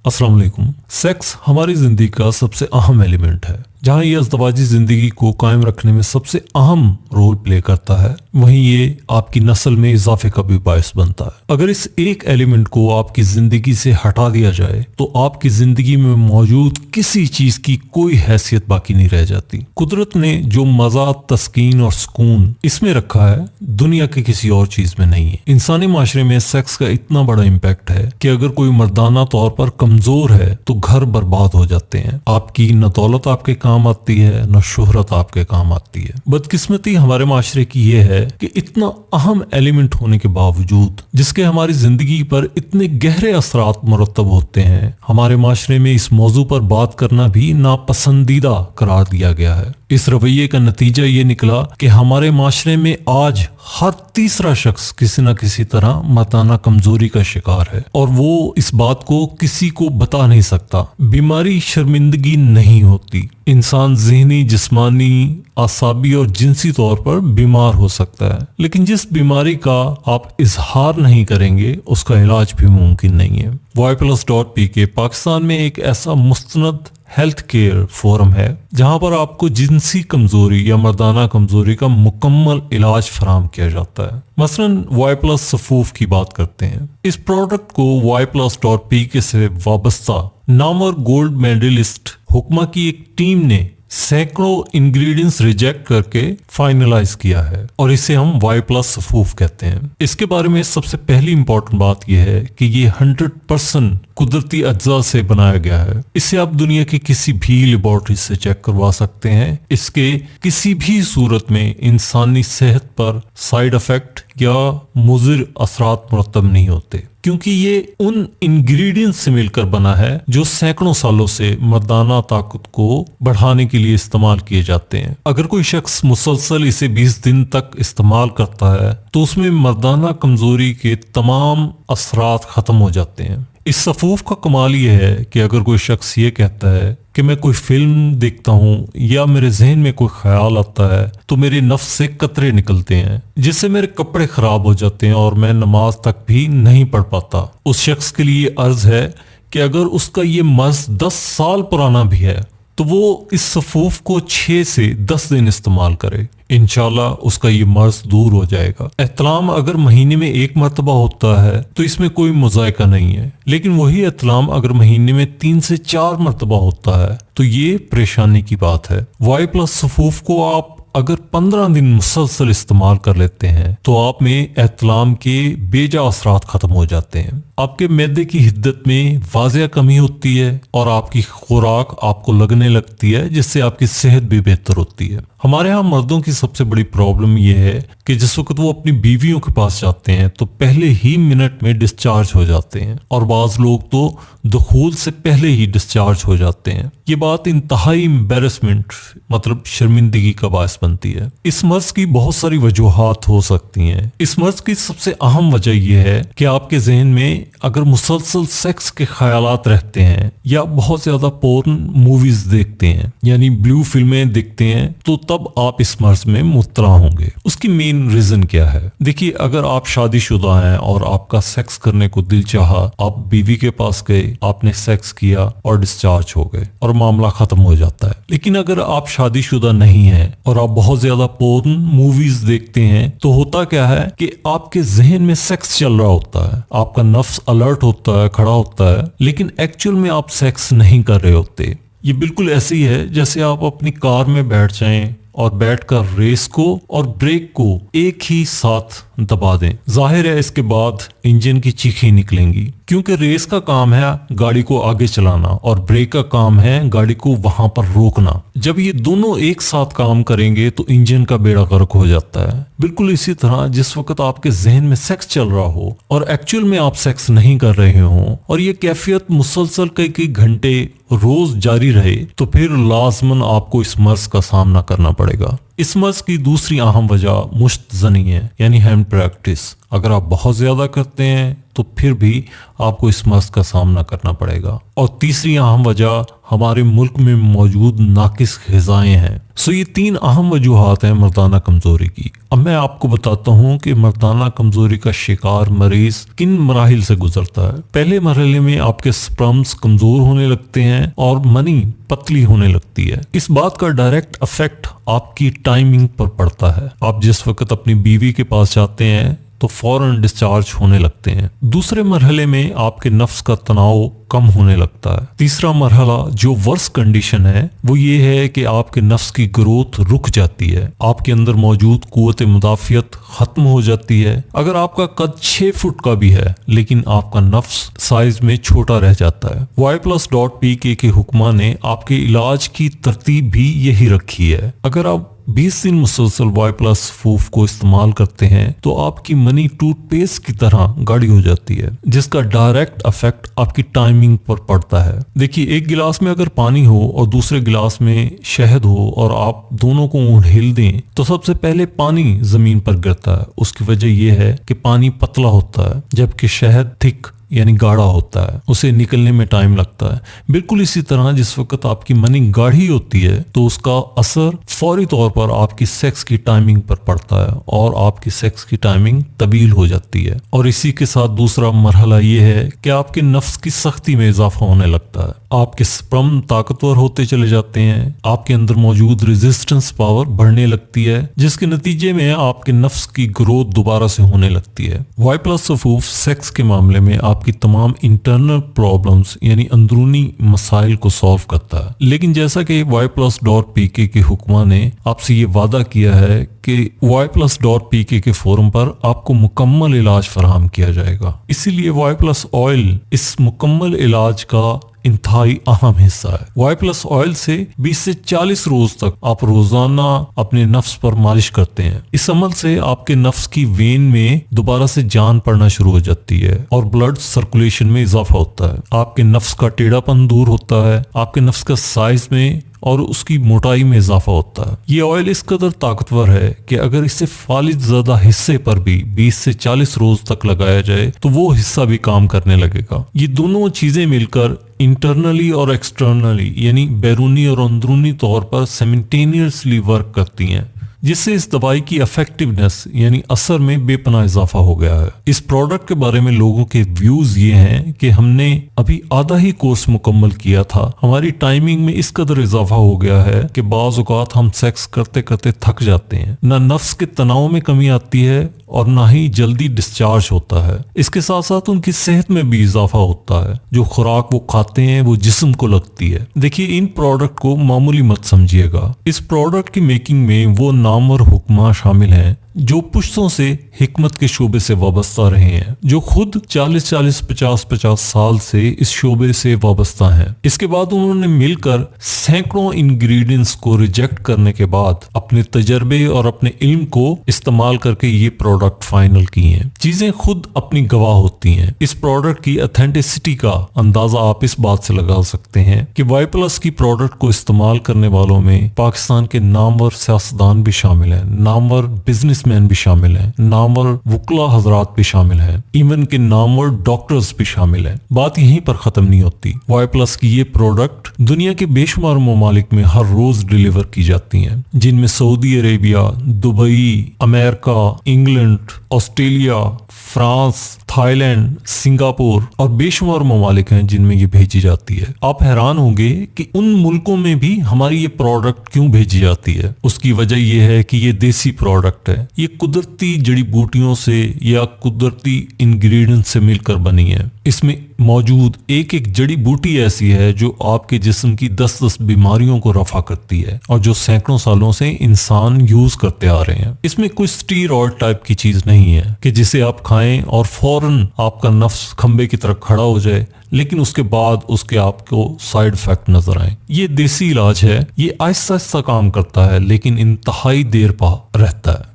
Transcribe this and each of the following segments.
अस्सलाम वालेकुम। सेक्स हमारी जिंदगी का सबसे अहम एलिमेंट है। जहाँ ये अज़दवाजी जिंदगी को कायम रखने में सबसे अहम रोल प्ले करता है, वहीं ये आपकी नस्ल में इजाफे का भी बायस बनता है। अगर इस एक एलिमेंट को आपकी जिंदगी से हटा दिया जाए तो आपकी जिंदगी में मौजूद किसी चीज की कोई हैसियत बाकी नहीं रह जाती। कुदरत ने जो मजा, तस्कीन और सुकून इसमें रखा है, दुनिया के किसी और चीज में नहीं है। इंसानी माशरे में सेक्स का इतना बड़ा इम्पैक्ट है कि अगर कोई मर्दाना तौर पर कमजोर है तो घर बर्बाद हो जाते हैं। आपकी न दौलत आपके काम आती है, न शोहरत आपके काम आती है। बदकिस्मती हमारे माशरे की ये है कि इतना अहम एलिमेंट होने के बावजूद, जिसके हमारी जिंदगी पर इतने गहरे असरात मुरतब होते हैं, हमारे माशरे में इस मौजू पर बात करना भी नापसंदीदा करार दिया गया है। इस रवैये का नतीजा ये निकला कि हमारे माशरे में आज हर तीसरा शख्स किसी न किसी तरह मर्दाना कमजोरी का शिकार है और वो इस बात को किसी को बता नहीं सकता। बीमारी शर्मिंदगी नहीं होती। इंसान ज़हनी, जिस्मानी, आसाबी और जिनसी तौर पर बीमार हो सकता है, लेकिन जिस बीमारी का आप इजहार नहीं करेंगे उसका इलाज भी मुमकिन नहीं है। y+.pk पाकिस्तान में एक ऐसा मुस्तनद हेल्थ केयर फोरम है जहां पर आपको जिनसी कमजोरी या मर्दाना कमजोरी का मुकम्मल इलाज फराम किया जाता है। मसलन y+ सफूफ की बात करते हैं। इस प्रोडक्ट को y+.pk से वाबस्ता नामवर गोल्ड मेडलिस्ट हुक्मा की एक टीम ने सैकड़ों इंग्रेडिएंट्स रिजेक्ट करके फाइनलाइज किया है और इसे हम y+ सफूफ कहते हैं। इसके बारे में सबसे पहली इंपॉर्टेंट बात यह है कि ये 100% कुदरती अज्जा से बनाया गया है। इसे आप दुनिया की किसी भी लेबोरेटरी से चेक करवा सकते हैं। इसके किसी भी सूरत में इंसानी सेहत पर साइड इफेक्ट या मुज़िर असरात मुरतब नहीं होते, क्योंकि ये उन इंग्रेडिएंट्स से मिलकर बना है जो सैकड़ों सालों से मर्दाना ताकत को बढ़ाने के लिए इस्तेमाल किए जाते हैं। अगर कोई शख्स मुसलसल इसे 20 दिन तक इस्तेमाल करता है तो उसमें मर्दाना कमजोरी के तमाम असरात खत्म हो जाते हैं। इस सफूफ का कमाल ये है कि अगर कोई शख्स ये कहता है कि मैं कोई फिल्म देखता हूँ या मेरे जहन में कोई ख्याल आता है तो मेरे नफ्स से कतरे निकलते हैं, जिससे मेरे कपड़े खराब हो जाते हैं और मैं नमाज तक भी नहीं पढ़ पाता, उस शख्स के लिए अर्ज है कि अगर उसका ये मर्ज 10 साल पुराना भी है तो वो इस सफूफ को 6 से 10 दिन इस्तेमाल करे। इंशाल्लाह उसका ये मर्ज दूर हो जाएगा। एहतलाम अगर महीने में 1 मरतबा होता है तो इसमें कोई मुज़ायका नहीं है, लेकिन वही एहतलाम अगर महीने में 3 से 4 मरतबा होता है तो ये परेशानी की बात है। y+ सफूफ को आप अगर 15 दिन मुसलसल इस्तेमाल कर लेते हैं तो आप में एहतलाम के बेजा असरात खत्म हो जाते हैं। आपके मैदे की हिद्दत में वाज़िया कमी होती है और आपकी खुराक आपको लगने लगती है, जिससे आपकी सेहत भी बेहतर होती है। हमारे यहाँ मर्दों की सबसे बड़ी प्रॉब्लम यह है कि जिस वक्त वो अपनी बीवियों के पास जाते हैं तो पहले ही मिनट में डिस्चार्ज हो जाते हैं और बाज लोग तो दुखूल से पहले ही डिस्चार्ज हो जाते हैं। ये बात इंतहाई एम्बैरेसमेंट मतलब शर्मिंदगी का बायस बनती है। इस मर्ज की बहुत सारी वजूहात हो सकती हैं। इस मर्ज की सबसे अहम वजह यह है कि आपके जहन में अगर मुसलसल सेक्स के ख्यालात रहते हैं या बहुत ज्यादा पोर्न मूवीज देखते हैं यानी ब्लू फिल्में देखते हैं तो तब आप इस मर्ज में मुब्तला होंगे। उसकी मेन रीजन क्या है? देखिए, अगर आप शादीशुदा हैं और आपका सेक्स करने को दिल चाहा, आप बीवी के पास गए, आपने सेक्स किया और डिस्चार्ज हो गए और मामला खत्म हो जाता है। लेकिन अगर आप शादीशुदा नहीं हैं और आप बहुत ज्यादा पोर्न मूवीज देखते हैं तो होता क्या है कि आपके जहन में सेक्स चल रहा होता है, आपका नफ्स अलर्ट होता है, खड़ा होता है, लेकिन एक्चुअल में आप सेक्स नहीं कर रहे होते। ये बिल्कुल ऐसे ही है जैसे आप अपनी कार में बैठ जाएं और बैठकर रेस को और ब्रेक को एक ही साथ दबा दें। जाहिर है इसके बाद इंजन की चीखें निकलेंगी, क्योंकि रेस का काम है गाड़ी को आगे चलाना और ब्रेक का काम है गाड़ी को वहां पर रोकना। जब ये दोनों एक साथ काम करेंगे तो इंजन का बेड़ा गर्क हो जाता है। बिल्कुल इसी तरह जिस वक्त आपके जहन में सेक्स चल रहा हो और एक्चुअल में आप सेक्स नहीं कर रहे हो और ये कैफियत मुसलसल कई घंटे रोज जारी रहे तो फिर लाजमन आपको इस मर्ज का सामना करना पड़ेगा। इस मर्ज की दूसरी अहम वजह मुश्तजनी है यानी हैंड प्रैक्टिस। अगर आप बहुत ज्यादा करते हैं तो फिर भी आपको इस मर्ज का सामना करना पड़ेगा। और तीसरी अहम वजह हमारे मुल्क में मौजूद नाकिस ग़िज़ाएं हैं। सो ये 3 अहम वजूहात हैं मर्दाना कमज़ोरी की। अब मैं आपको बताता हूँ कि मर्दाना कमज़ोरी का शिकार मरीज किन मराहिल से गुजरता है। पहले मरहले में आपके स्पर्म्स कमज़ोर होने लगते हैं और मनी पतली होने लगती है। इस बात का डायरेक्ट इफेक्ट आपकी टाइमिंग पर पड़ता है। आप जिस वक्त अपनी बीवी के पास जाते हैं तो फौरन डिस्चार्ज होने लगते हैं। दूसरे मरहले में आपके नफ्स का तनाव कम होने लगता है। तीसरा मरहला जो वर्स कंडीशन है वो ये है कि आपके नफ्स की ग्रोथ रुक जाती है, आपके अंदर मौजूद कुव्वत मुदाफियत खत्म हो जाती है। अगर आपका कद 6 फुट का भी है लेकिन आपका नफ्स साइज में छोटा रह जाता है। Y+.PK के हुक्मा ने आपके इलाज की तरतीब भी यही रखी है। अगर आप 20 दिन मुसलसल Y+FOOF को इस्तेमाल करते हैं तो आपकी मनी टूथपेस्ट की तरह गाढ़ी हो जाती है, जिसका डायरेक्ट इफेक्ट आपकी टाइमिंग पर पड़ता है। देखिए, एक गिलास में अगर पानी हो और दूसरे गिलास में शहद हो और आप दोनों को हिल दें तो सबसे पहले पानी जमीन पर गिरता है। उसकी वजह यह है कि पानी पतला होता है जबकि शहद थिक यानी गाढ़ा होता है, उसे निकलने में टाइम लगता है। बिल्कुल इसी तरह जिस वक्त आपकी मनी गाढ़ी होती है तो उसका असर फौरी तौर पर आपकी सेक्स की टाइमिंग पर पड़ता है और आपकी सेक्स की टाइमिंग तब्दील हो जाती है। और इसी के साथ दूसरा मरहला ये है कि आपके नफ्स की सख्ती में इजाफा होने लगता है। आपके स्पर्म ताकतवर होते चले जाते हैं, आपके अंदर मौजूद रेजिस्टेंस पावर बढ़ने लगती है, जिसके नतीजे में आपके नफ्स की ग्रोथ दोबारा से होने लगती है। Y+FOOF सेक्स के मामले में आपकी तमाम इंटरनल प्रॉब्लम्स यानी अंदरूनी मसाइल को सॉल्व करता है। लेकिन जैसा कि Y+.PK के हुक्मा ने आपसे ये वादा किया है कि Y+.PK के फोरम पर आपको मुकम्मल इलाज फराहम किया जाएगा, इसीलिए Y+ ऑयल इस मुकम्मल इलाज का इंतहाई अहम हिस्सा है। Y+ ऑयल से 20 से 40 रोज तक आप रोजाना अपने नफ्स पर मालिश करते हैं। इस अमल से आपके नफ्स की वेन में दोबारा से जान पड़ना शुरू हो जाती है और ब्लड सर्कुलेशन में इजाफा होता है। आपके नफ्स का टेढ़ापन दूर होता है, आपके नफ्स का साइज में और उसकी मोटाई में इजाफा होता है। ये ऑयल इस कदर ताकतवर है कि अगर इसे फालिज ज़्यादा हिस्से पर भी 20 से 40 रोज तक लगाया जाए तो वो हिस्सा भी काम करने लगेगा। ये दोनों चीजें मिलकर इंटरनली और एक्सटर्नली यानी बैरूनी और अंदरूनी तौर पर साइमल्टेनियसली वर्क करती हैं, जिससे इस दवाई की इफेक्टिवनेस यानी असर में बेपनाह इजाफा हो गया है। इस प्रोडक्ट के बारे में लोगों के व्यूज ये हैं कि हमने अभी आधा ही कोर्स मुकम्मल किया था, हमारी टाइमिंग में इस कदर इजाफा हो गया है कि बाज़ औक़ात हम सेक्स करते करते थक जाते हैं, ना नफ्स के तनाव में कमी आती है और ना ही जल्दी डिस्चार्ज होता है। इसके साथ साथ उनकी सेहत में भी इजाफा होता है, जो खुराक वो खाते हैं वो जिस्म को लगती है। देखिए, इन प्रोडक्ट को मामूली मत समझिएगा। इस प्रोडक्ट की मेकिंग में वो नामवर हुक्मा शामिल हैं जो पुश्तों से हिकमत के शोबे से वाबस्ता रहे हैं, जो खुद 40-40, 50-50 साल से इस शोबे से वाबस्ता हैं। इसके बाद उन्होंने मिलकर सैकड़ों इंग्रेडिएंट्स को रिजेक्ट करने के बाद अपने तजर्बे और अपने इल्म को इस्तेमाल करके ये प्रोडक्ट फाइनल किए हैं। चीजें खुद अपनी गवाह होती हैं। इस प्रोडक्ट की ऑथेंटिसिटी का अंदाजा आप इस बात से लगा सकते हैं कि Y+ की प्रोडक्ट को इस्तेमाल करने वालों में पाकिस्तान के नामवर सियासतदान भी शामिल हैं, नामवर बिजनेसमैन भी शामिल हैं, नामवर वुकला हजरात भी शामिल हैं, इवन के नामवर डॉक्टर्स भी शामिल हैं। बात यहीं पर खत्म नहीं होती। Y+ की ये प्रोडक्ट दुनिया के बेशुमार ममालिक में हर रोज डिलीवर की जाती हैं, जिनमें Saudi Arabia, Dubai, America, England, Australia, France, Thailand, Singapore और बेशुमार ममालिक हैं जिनमें ये भेजी जाती है। आप हैरान होंगे कि उन मुल्कों में भी हमारी ये प्रोडक्ट क्यों भेजी जाती है। उसकी वजह ये है कि ये देसी प्रोडक्ट है, ये कुदरती जड़ी बूटियों से या कुदरती इंग्रेडिएंट से मिलकर बनी है। इसमें मौजूद एक एक जड़ी बूटी ऐसी है जो आपके जिस्म की 10-10 बीमारियों को रफा करती है और जो सैकड़ों सालों से इंसान यूज करते आ रहे हैं। इसमें कोई स्टीरॉयड टाइप की चीज नहीं है कि जिसे आप खाएं और फौरन आपका नफ्स खंबे की तरह खड़ा हो जाए, लेकिन उसके बाद उसके आपको साइड इफेक्ट नजर आए। ये देसी इलाज है, ये आहिस्ता आहिस्ता काम करता है लेकिन इंतहाई देर पा रहता है।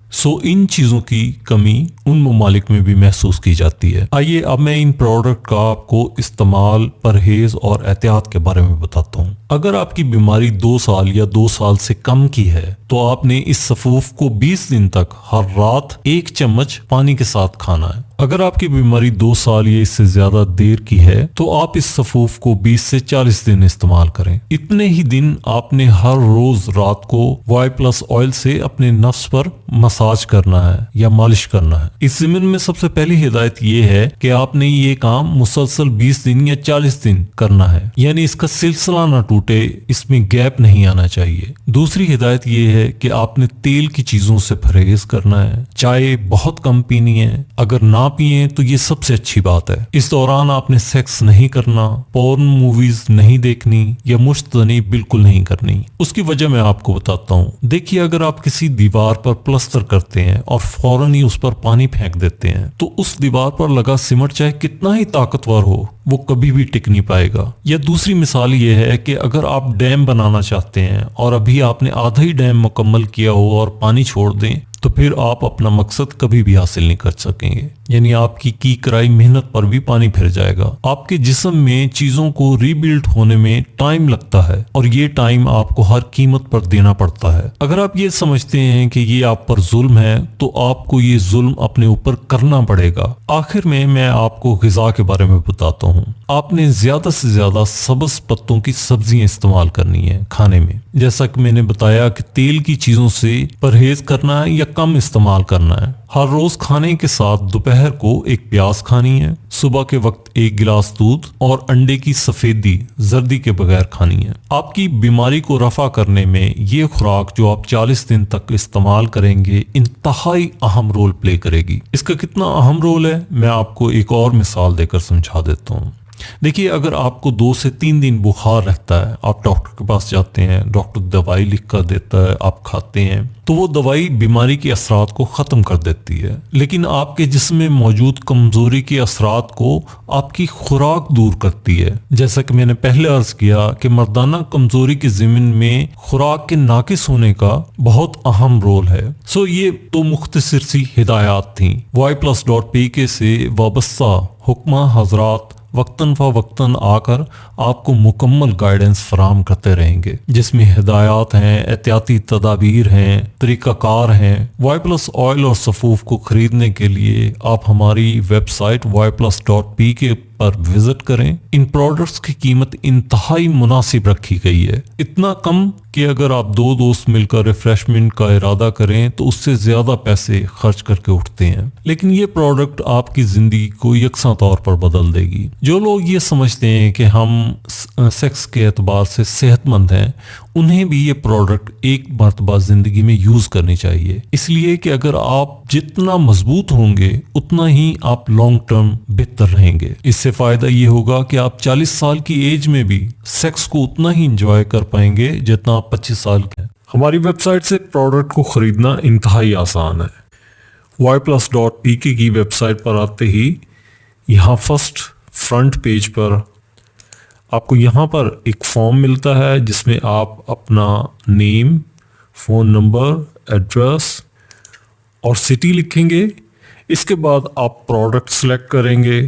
इन चीजों की कमी उन ममालिक में भी महसूस की जाती है। आइए अब मैं इन प्रोडक्ट का आपको इस्तेमाल, परहेज और एहतियात के बारे में बताता हूँ। अगर आपकी बीमारी 2 साल या 2 साल से कम की है तो आपने इस सफूफ को 20 दिन तक हर रात 1 चम्मच पानी के साथ खाना है اگر آپ کی بیماری 2 سال یا اس سے زیادہ دیر کی ہے تو آپ اس سفوف کو 20 سے 40 دن استعمال کریں۔ اتنے ہی دن آپ نے ہر روز رات کو وائی پلس آئل سے اپنے نفس پر مساج کرنا ہے یا مالش کرنا ہے۔ اس ضمن میں سب سے پہلی ہدایت یہ ہے کہ آپ نے یہ کام مسلسل 20 دن یا 40 دن کرنا ہے، یعنی اس کا سلسلہ نہ ٹوٹے، اس میں گیپ نہیں آنا چاہیے۔ دوسری ہدایت یہ ہے کہ آپ نے تیل کی چیزوں سے پرہیز کرنا ہے، چائے بہت کم پینی ہے، اگر نہ پیئیں تو یہ سب سے اچھی بات ہے۔ اس دوران آپ نے سیکس نہیں کرنا، پورن موویز نہیں دیکھنی یا مشتزنی بالکل نہیں کرنی۔ اس کی وجہ میں آپ کو بتاتا ہوں۔ دیکھیے، اگر آپ کسی دیوار پر پلسٹر کرتے ہیں اور فوراً ہی اس پر پانی پھینک دیتے ہیں تو اس دیوار پر لگا سیمنٹ چاہے کتنا ہی طاقتور ہو وہ کبھی بھی ٹک نہیں پائے گا۔ یا دوسری مثال یہ ہے کہ اگر آپ ڈیم بنانا چاہتے ہیں اور ابھی آپ نے آدھا ہی ڈیم مکمل کیا ہو اور پانی چھوڑ دیں تو پھر آپ اپنا مقصد کبھی بھی حاصل نہیں کر سکیں گے، یعنی آپ کی کرائی محنت پر بھی پانی پھر جائے گا۔ آپ کے جسم میں چیزوں کو ری بلڈ ہونے میں ٹائم لگتا ہے اور یہ ٹائم آپ کو ہر قیمت پر دینا پڑتا ہے۔ اگر آپ یہ سمجھتے ہیں کہ یہ آپ پر ظلم ہے تو آپ کو یہ ظلم اپنے اوپر کرنا پڑے گا۔ آخر میں آپ کو غذا کے بارے میں بتاتا ہوں۔ آپ نے زیادہ سے زیادہ سبز پتوں کی سبزیاں استعمال کرنی ہیں کھانے میں، جیسا کہ میں نے بتایا کہ تیل کی چیزوں سے پرہیز کرنا ہے یا کم استعمال کرنا ہے۔ ہر روز کھانے کے ساتھ دوپہر کو ایک پیاز کھانی ہے، صبح کے وقت 1 گلاس دودھ اور انڈے کی سفیدی زردی کے بغیر کھانی ہے۔ آپ کی بیماری کو رفع کرنے میں یہ خوراک جو آپ 40 دن تک استعمال کریں گے انتہائی اہم رول پلے کرے گی۔ اس کا کتنا اہم رول ہے میں آپ کو ایک اور مثال دے کر سمجھا دیتا ہوں۔ دیکھیے، اگر آپ کو 2 سے 3 دن بخار رہتا ہے، آپ ڈاکٹر کے پاس جاتے ہیں، ڈاکٹر دوائی لکھ کر دیتا ہے، آپ کھاتے ہیں تو وہ دوائی بیماری کے اثرات کو ختم کر دیتی ہے، لیکن آپ کے جسم میں موجود کمزوری کے اثرات کو آپ کی خوراک دور کرتی ہے۔ جیسا کہ میں نے پہلے عرض کیا کہ مردانہ کمزوری کے ضمن میں خوراک کے ناقص ہونے کا بہت اہم رول ہے۔ یہ تو مختصر سی ہدایات تھیں۔ y+.pk سے وابستہ حکمہ حضرات وقتاً فوقتاً آ کر آپ کو مکمل گائیڈنس فراہم کرتے رہیں گے، جس میں ہدایات ہیں، احتیاطی تدابیر ہیں، طریقہ کار ہیں۔ وائی پلس آئل اور سفوف کو خریدنے کے لیے آپ ہماری ویب سائٹ y+.pk پر وزٹ کریں۔ ان پروڈکٹس کی قیمت انتہائی مناسب رکھی گئی ہے، اتنا کم کہ اگر آپ 2 دوست مل کر ریفریشمنٹ کا ارادہ کریں تو اس سے زیادہ پیسے خرچ کر کے اٹھتے ہیں، لیکن یہ پروڈکٹ آپ کی زندگی کو یکساں طور پر بدل دے گی۔ جو لوگ یہ سمجھتے ہیں کہ ہم سیکس کے اعتبار سے صحت مند ہیں، انہیں بھی یہ پروڈکٹ ایک مرتبہ زندگی میں یوز کرنی چاہیے، اس لیے کہ اگر آپ جتنا مضبوط ہوں گے اتنا ہی آپ لانگ ٹرم بہتر رہیں گے۔ اس سے فائدہ یہ ہوگا کہ آپ 40 سال کی ایج میں بھی سیکس کو اتنا ہی انجوائے کر پائیں گے جتنا آپ 25 سال کے ہیں۔ ہماری ویب سائٹ سے پروڈکٹ کو خریدنا انتہائی آسان ہے۔ y+.pk کی ویب سائٹ پر آتے ہی یہاں فرنٹ پیج پر آپ کو یہاں پر ایک فارم ملتا ہے جس میں آپ اپنا نیم، فون نمبر، ایڈریس اور سٹی لکھیں گے۔ اس کے بعد آپ پروڈکٹ سلیکٹ کریں گے۔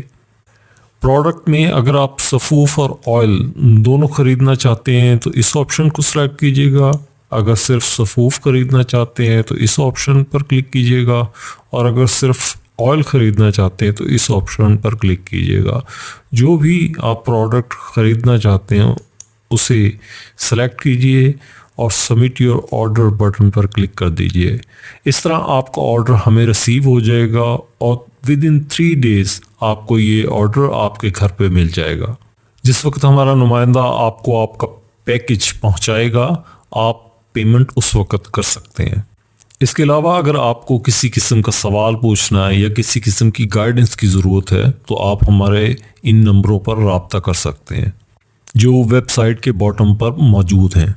پروڈکٹ میں اگر آپ سفوف اور آئل دونوں خریدنا چاہتے ہیں تو اس آپشن کو سلیکٹ کیجیے گا، اگر صرف سفوف خریدنا چاہتے ہیں تو اس آپشن پر کلک کیجیے گا، اور اگر صرف آئل خریدنا چاہتے ہیں تو اس آپشن پر کلک کیجیے گا۔ جو بھی آپ پروڈکٹ خریدنا چاہتے ہیں اسے سلیکٹ کیجیے اور submit your order button per click کر دیجیے۔ اس طرح آپ کا آرڈر ہمیں ریسیو ہو جائے گا اور ودن 3 days آپ کو یہ آرڈر آپ کے گھر پہ مل جائے گا۔ جس وقت ہمارا نمائندہ آپ کو آپ کا پیکج پہنچائے گا آپ پیمنٹ اس وقت کر سکتے ہیں۔ اس کے علاوہ اگر آپ کو کسی قسم کا سوال پوچھنا ہے یا کسی قسم کی گائیڈنس کی ضرورت ہے تو آپ ہمارے ان نمبروں پر رابطہ کر سکتے ہیں جو ویب سائٹ کے باٹم پر موجود ہیں۔